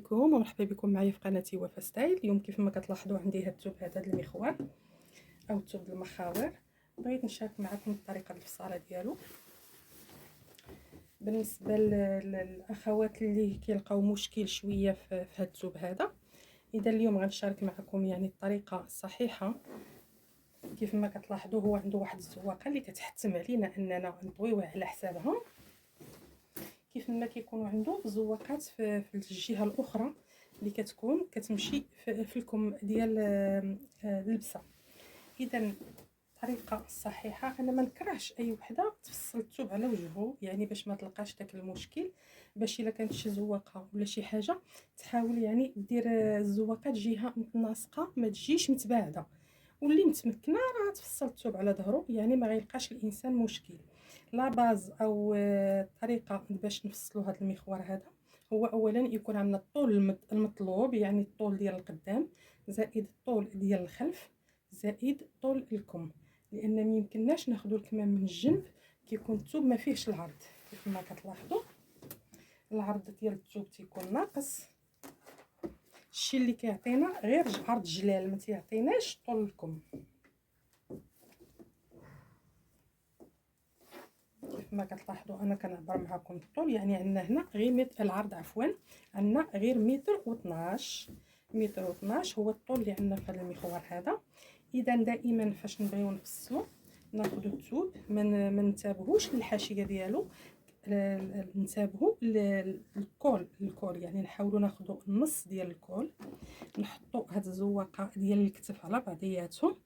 عليكم ومرحبا بكم معايا في قناتي وفاء ستايل. اليوم كيف ما كتلاحظوا عندي هاد الثوب هذا المخوار او الثوب المخاور. بغيت نشارك معكم الطريقه الفصاله ديالو بالنسبه للاخوات اللي كيلقاو مشكل شويه في هاد الثوب هذا. اذا اليوم غنشارك معكم يعني الطريقه الصحيحه. كيف ما كتلاحظوا هو عنده واحد الزواقه اللي كتحتم علينا اننا نطويوه على حسابها، كيف ما كيكونوا عنده زواقات في الجهه الاخرى اللي كتكون كتمشي في الكم ديال اللبسه. اذا الطريقه الصحيحه انا ما نكرهش اي وحده تفصل الثوب على وجهه، يعني باش ما تلقاش داك المشكل، باش الا كانت شي زواقه ولا شي حاجه تحاول يعني دير الزواقات جهه متناسقه ما تجيش متباعده، واللي متمكنه راه تفصل الثوب على ظهره، يعني ما غيلقاش الانسان مشكل. لا باز او طريقه باش نفصلوا هذا المخوار هذا هو اولا يكون عندنا الطول المطلوب، يعني الطول ديال القدام زائد الطول ديال الخلف زائد طول الكم، لان ما يمكنناش ناخذوا الكمام من الجنب كيكون الثوب ما فيهش العرض. كيف ما كتلاحظوا العرض ديال الثوب تيكون ناقص، الشيء اللي كيعطينا غير عرض جلال، ما تيعطيناش طول الكم. كيف ما كتلاحظوا انا كنعبر معكم الطول، يعني عندنا هنا غير متر العرض، عفوا عندنا غير متر و12، متر و12 هو الطول اللي عندنا في هذا المخوار هذا. اذا دائما فاش نبغيو نفصلوا ناخذ الثوب ما ننتبهوش للحاشيه ديالو، ننتبهوا الكول، يعني نحاولوا ناخذوا النص ديال الكول، نحطوا هاد الزواقه ديال الكتف على بعضياتهم.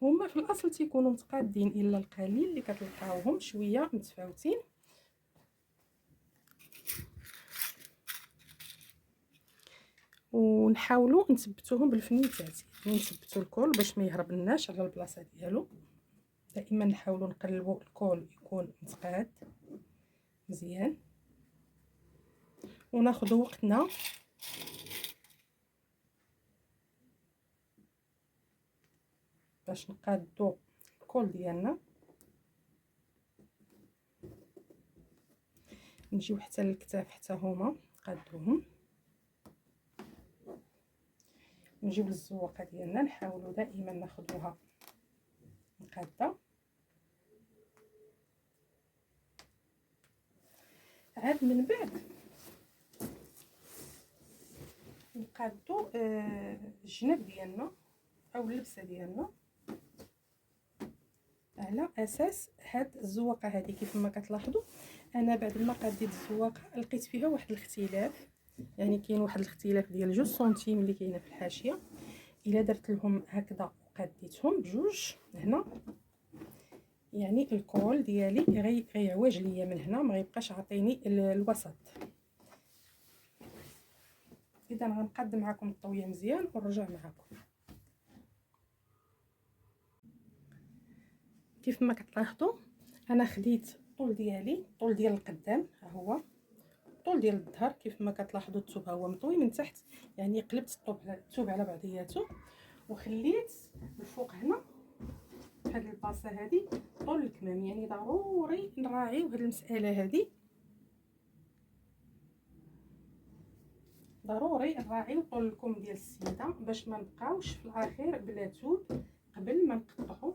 هما في الاصل تيكونوا متقادين الا القليل اللي كتلقاوهم شويه متفاوتين. ونحاولوا نثبتوهم بالفنيتات، يعني نثبتوا الكول باش ما يهربلناش على البلاصه ديالو. دائما نحاولوا نقلبوا الكول يكون متقاد مزيان، وناخذوا وقتنا باش نقادوا الكول ديالنا. نجيو حتى للكتاف حتى هما نقادوهم، نجيو للزواقه ديالنا نحاولوا دائما ناخذوها مقاده. عاد من بعد نقادو الجناب ديالنا او اللبسه ديالنا على اساس هاد الزواقه هذه. كيف ما كتلاحظوا انا بعد ما قاديت الزواقه لقيت فيها واحد الاختلاف، يعني كاين واحد الاختلاف ديال 2 سنتيم اللي كاينه في الحاشيه. الا درت لهم هكذا وقاديتهم بجوج هنا، يعني الكول ديالي غيعوج ليا من هنا، ما غيبقاش عاطيني الوسط. اذا غنقاد معكم الطويه مزيان ونرجع معكم. كيف ما كتلاحظوا انا خديت الطول ديالي، الطول ديال القدام ها هو، الطول ديال الظهر. كيف ما كتلاحظوا الثوب هو مطوي من تحت، يعني قلبت الثوب على بعضياته وخليت الفوق هنا في هذه البلاصه هذه طول الكمام. يعني ضروري نراعيو هذه المساله هذه، ضروري نراعيو طول الكم ديال السيده باش ما نبقاوش في الاخير بلا ثوب قبل ما نقطعوا.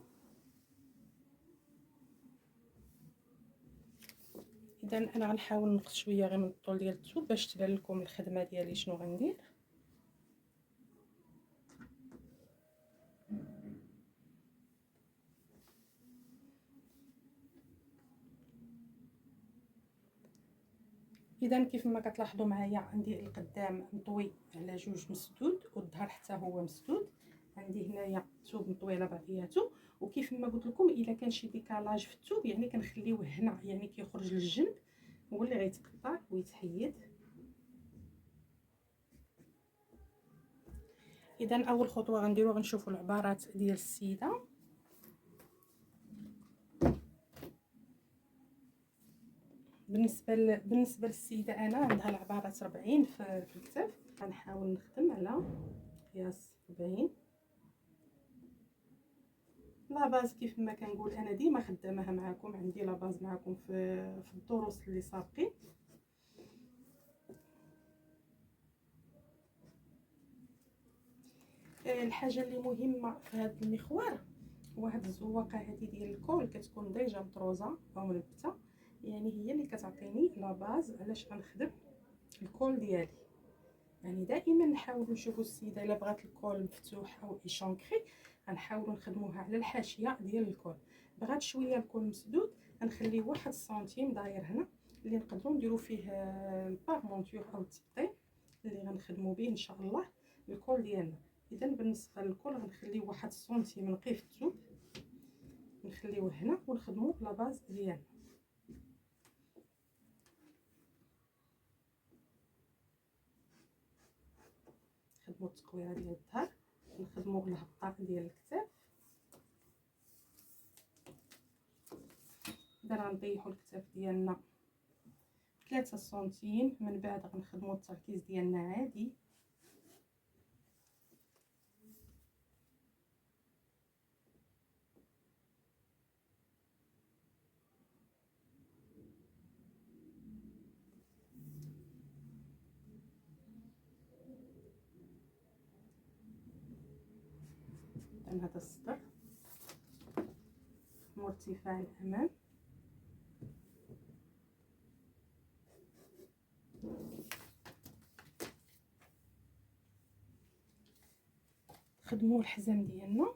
اذا انا غنحاول نقص شويه غير من الطول ديال الثوب باش تبان لكم الخدمه ديالي شنو غندير. اذا كيف ما كتلاحظوا معايا عندي القدام مطوي على 2 مسدود والظهر حتى هو مسدود. عندي هنايا الثوب مطوي على بعضياته، وكيف ما قلت لكم الا كان شي ديكالاج في الثوب يعني كنخليوه هنا، يعني كيخرج للجنب هو اللي غيتقطع ويتحيد. اذا اول خطوه غنديرو غنشوفوا العبارات ديال السيده. بالنسبه للسيده انا عندها العبارات 40 في الكتاف، غنحاول نخدم على قياس 40. لا باز كيف ما كنقول انا ديما خداماها معكم، عندي لا باز معكم في الدروس اللي سابقين. الحاجه اللي مهمه في هذا المخوار هو هاد الزواقه هذه ديال الكول، كتكون ديجا مطروزه او منبته، يعني هي اللي كتعطيني لا باز علاش غنخدم الكول ديالي. يعني دائما نحاولوا نشوفوا السيده الا بغات الكول مفتوح او ايشونكري غنحاولوا نخدموها على الحاشيه ديال الكول. بغات شويه الكول مسدود غنخليه 1 سنتيم داير هنا اللي نقدروا نديروا فيه البارمونتور او التبطين اللي غنخدموا به ان شاء الله الكول ديالنا. اذا بالنسبه للكول غنخليه 1 سنتيم نقي في الثوب، نخليوه هنا ونخدموا لا باز ديالنا. نخدموا التقويره ديال الظهر، نخدموا الهبطه ديال الكتاف. اذا غنطيحوا الكتاف ديالنا 3 سنتيم، من بعد غنخدموا التركيز ديالنا عادي. هذا الصدر مرتفع الامام، خدموا الحزام ديالنا.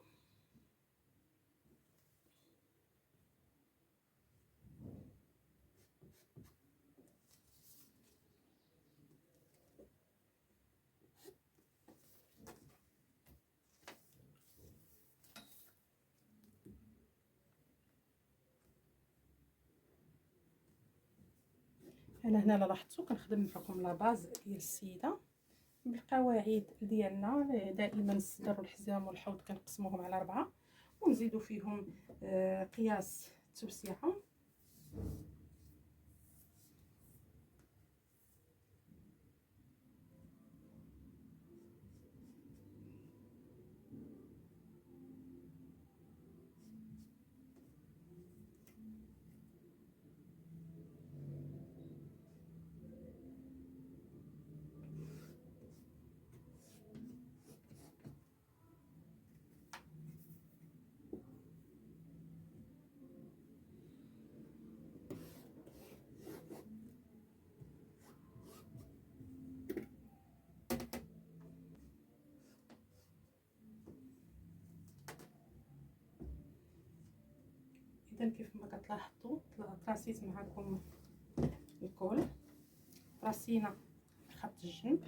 انا هنا لاحظتوا كنخدم معكم لا باز ديال السيده بالقواعد ديالنا. دائما الصدر والحزام والحوض كنقسموهم على 4 ونزيدوا فيهم قياس توسيعه. اذا كيف ما كتلاحظوا طراسيت معكم الكول، راسينا خط الجنب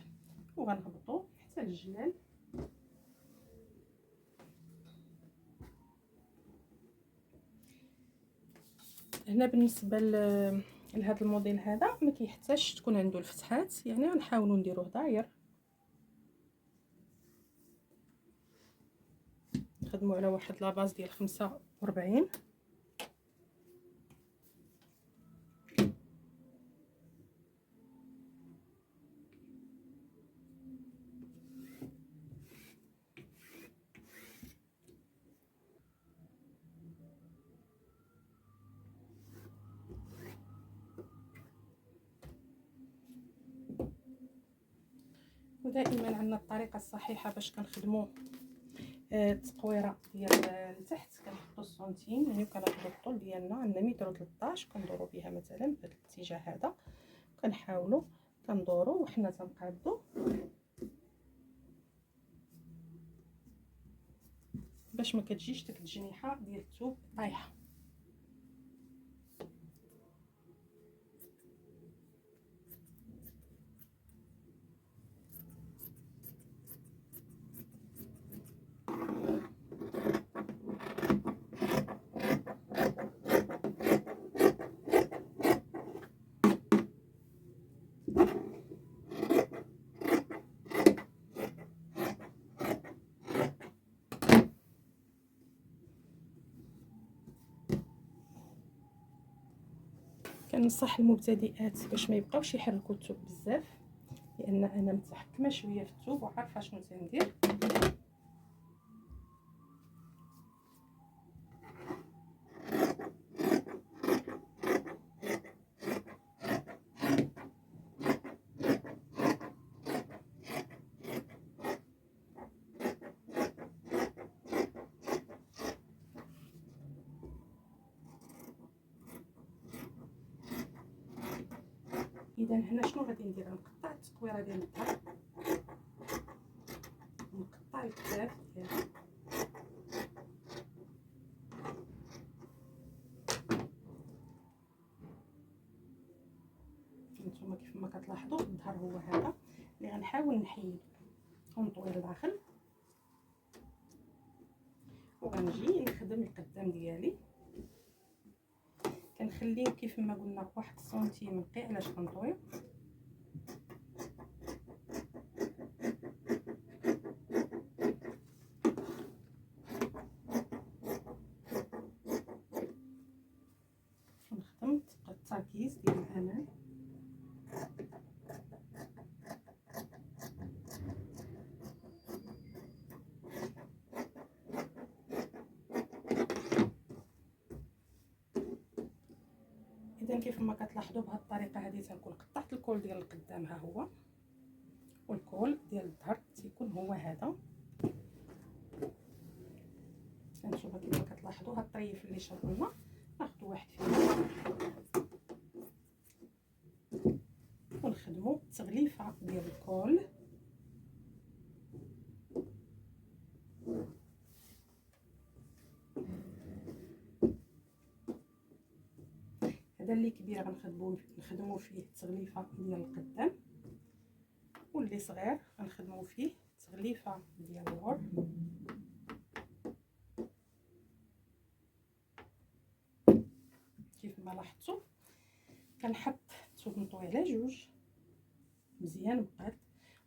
وغنهبطوا حتى للجلال. هنا بالنسبه لهذا الموديل هذا ما كيحتاجش تكون عنده الفتحات، يعني غنحاولوا نديروه داير. نخدموا على واحد لاباز ديال 45. ودائما عندنا الطريقه الصحيحه باش كنخدموا التقويره ديال التحت. كنحطوا السنتيم، يعني كناخذوا الطول ديالنا عندنا متر 13 كندوروا بها مثلا في الاتجاه هذا، كنحاولوا كندوروا وحنا تنقادوا باش ما كتجيش ديك الجنيحه ديال الثوب طايحه. كنصح المبتدئات باش ما يبقاوش يحركوا الثوب بزاف، لان انا متحكمه شويه في الثوب وعارفه شنو تندير. اذا هنا شنو غادي ندير؟ نقطع التقويره ديال الظهر، نقطع الكتاف ديالي، نتوما كيف ما كتلاحظوا الظهر هو هذا اللي غنحاول نحيد ونطوي لداخل، وغنجي نخدم القدام ديالي. كنخليه كيف ما قلنا 1 سنتيم نقي. علاش كنطوي؟ كنخدم التركيز ديال الامام. اذا كيف ما كتلاحظوا بهذه الطريقه هذه تنكون قطعت الكول ديال القدام، ها هو، والكول ديال الظهر تيكون هو هذا. هانتوما كيف ما كتلاحظوا هاد الطريف اللي شربنا ناخذ واحد فيهم ونخدموا التغليفه ديال الكول. هذا اللي كبير غنخدموا فيه التغليفه ديال القدام، واللي صغير غنخدموا فيه التغليفه ديال اللور. كيف ما لاحظتوا كنحط الثوب نطوي على جوج مزيان مقاد،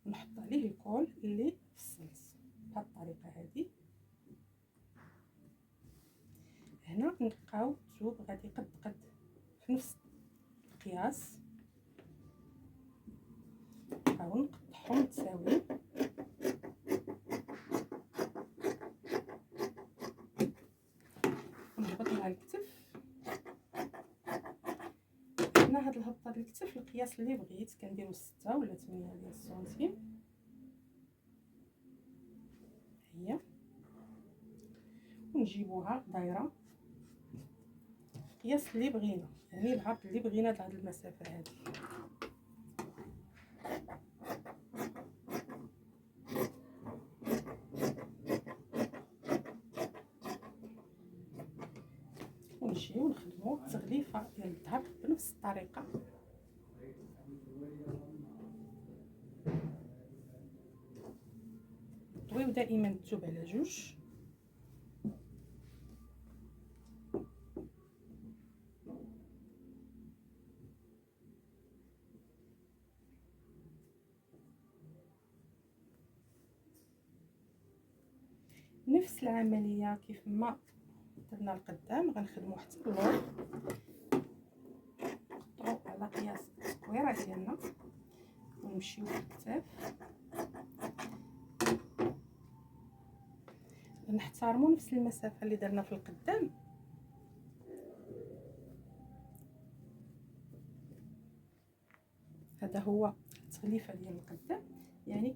ونحط عليه الكول اللي في السلس بهذه الطريقه هذه. هنا نلقاو الثوب غادي قد في نفس القياس، نحاول نقطعهم متساويين. ونهبط مع الكتف. هنا هاد الهبطه ديال الكتف القياس اللي بغيت كنديرو 6 ولا 8 ديال السنتيم، هي، ونجيبوها دايره القياس اللي بغينا، يعني العرض اللي بغينا لهاد المسافه هذه. ونجيو نخدمو التغليفه ديال الظهر بنفس الطريقه. طويو دائما الثوب على جوج. نفس العمليه كيف ما درنا القدام غنخدمو حتى اللور. نقطعو على قياس التقويره ديالنا ونمشيو للكتاف. نحترموا نفس المسافه اللي درنا في القدام. هذا هو التغليفه ديال القدام، يعني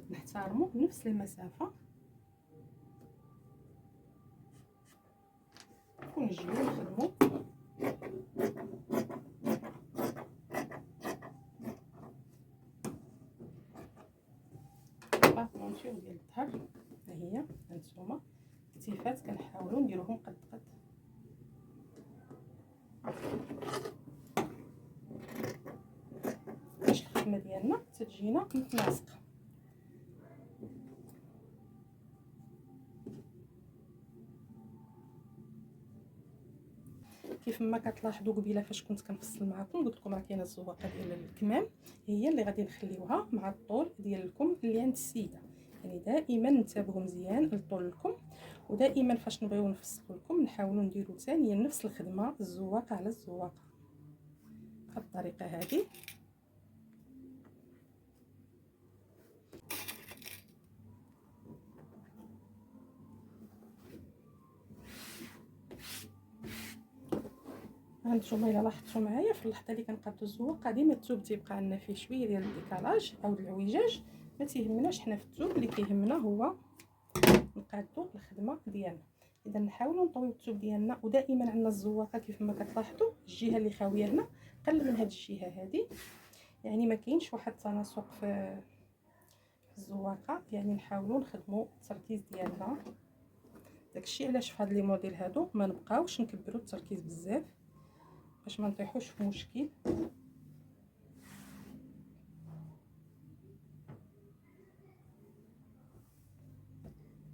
كنحترموا نفس المسافه ونجيو نخدمو الباطونتيغ ديال الظهر. ها هي هانتوما الكتيفات كنحاولوا نديروهم قد باش الخدمه ديالنا تجينا متناسقه. كيف ما كتلاحظوا قبيله فاش كنت كنفصل معكم قلت لكم راه كاينه الزواقه ديال الكمام، هي اللي غادي نخليوها مع الطول ديال الكم اللي عند السيده. يعني دائما ننتبهوا مزيان لطول الكم، ودائما فاش نبغيو نفصلوا لكم نحاولوا نديروا ثانيا نفس الخدمه الزواقه على الزواقه بهذه الطريقه هذه. هانتوما الا لاحظتوا معايا في اللحظه اللي كنقادو الزواقه ديما الثوب تيبقى عندنا فيه شويه ديال الديكالاج او العويجاج، ما تيهمناش حنا في الثوب، اللي كيهمنا هو نقادو الخدمه ديالنا. اذا نحاولوا نطويو الثوب ديالنا، ودائما عندنا الزواقه كيف ما كتلاحظوا الجهه اللي خاويه هنا قل من هذه الجهه هذه، يعني ما كاينش واحد التناسق في الزواقه، يعني نحاولوا نخدموا التركيز ديالنا. داكشي علاش في هاد لي موديل هادو ما نبقاوش نكبروا التركيز بزاف باش ما نطيحوش في مشكل.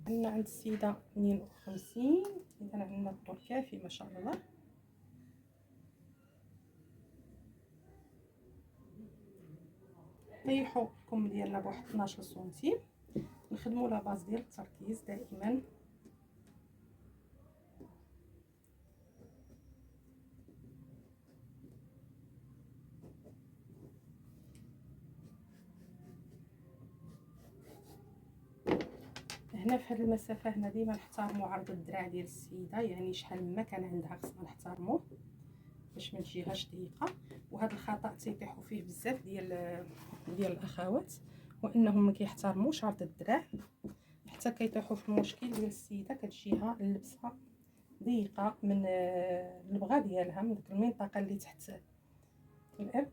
عندنا عند السيده 52، اذا عندنا الطول كافي ما شاء الله. نطيحوا الكم ديالنا بواحد 12 سنتيم، نخدموا لا باز ديال التركيز دائما. هنا في هذه المسافه هنا ديما نحترموا عرض الذراع ديال السيده، يعني شحال ما كان عندها خصنا نحترموه باش ما تجيهاش ضيقه. وهذا الخطا تيطيحوا فيه بزاف ديال الاخوات، وانهم ما كيحترموش عرض الذراع حتى كيطيحوا في المشكل ديال السيده، كتجيها اللبسه ضيقه من البغا ديالها، من ديك المنطقه اللي تحت الابط.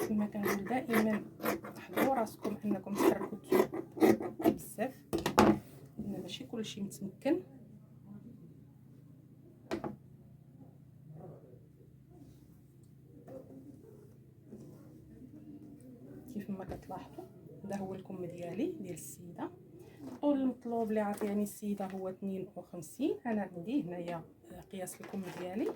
كما كنقول دائما حضروا راسكم انكم تحركوا الثوب بزاف، لان ماشي كلشي متمكن. كيف ما كتلاحظوا هذا هو الكم ديال السيده. الطول المطلوب اللي عطياني السيده هو 52، انا عندي هنايا قياس الكم ديالي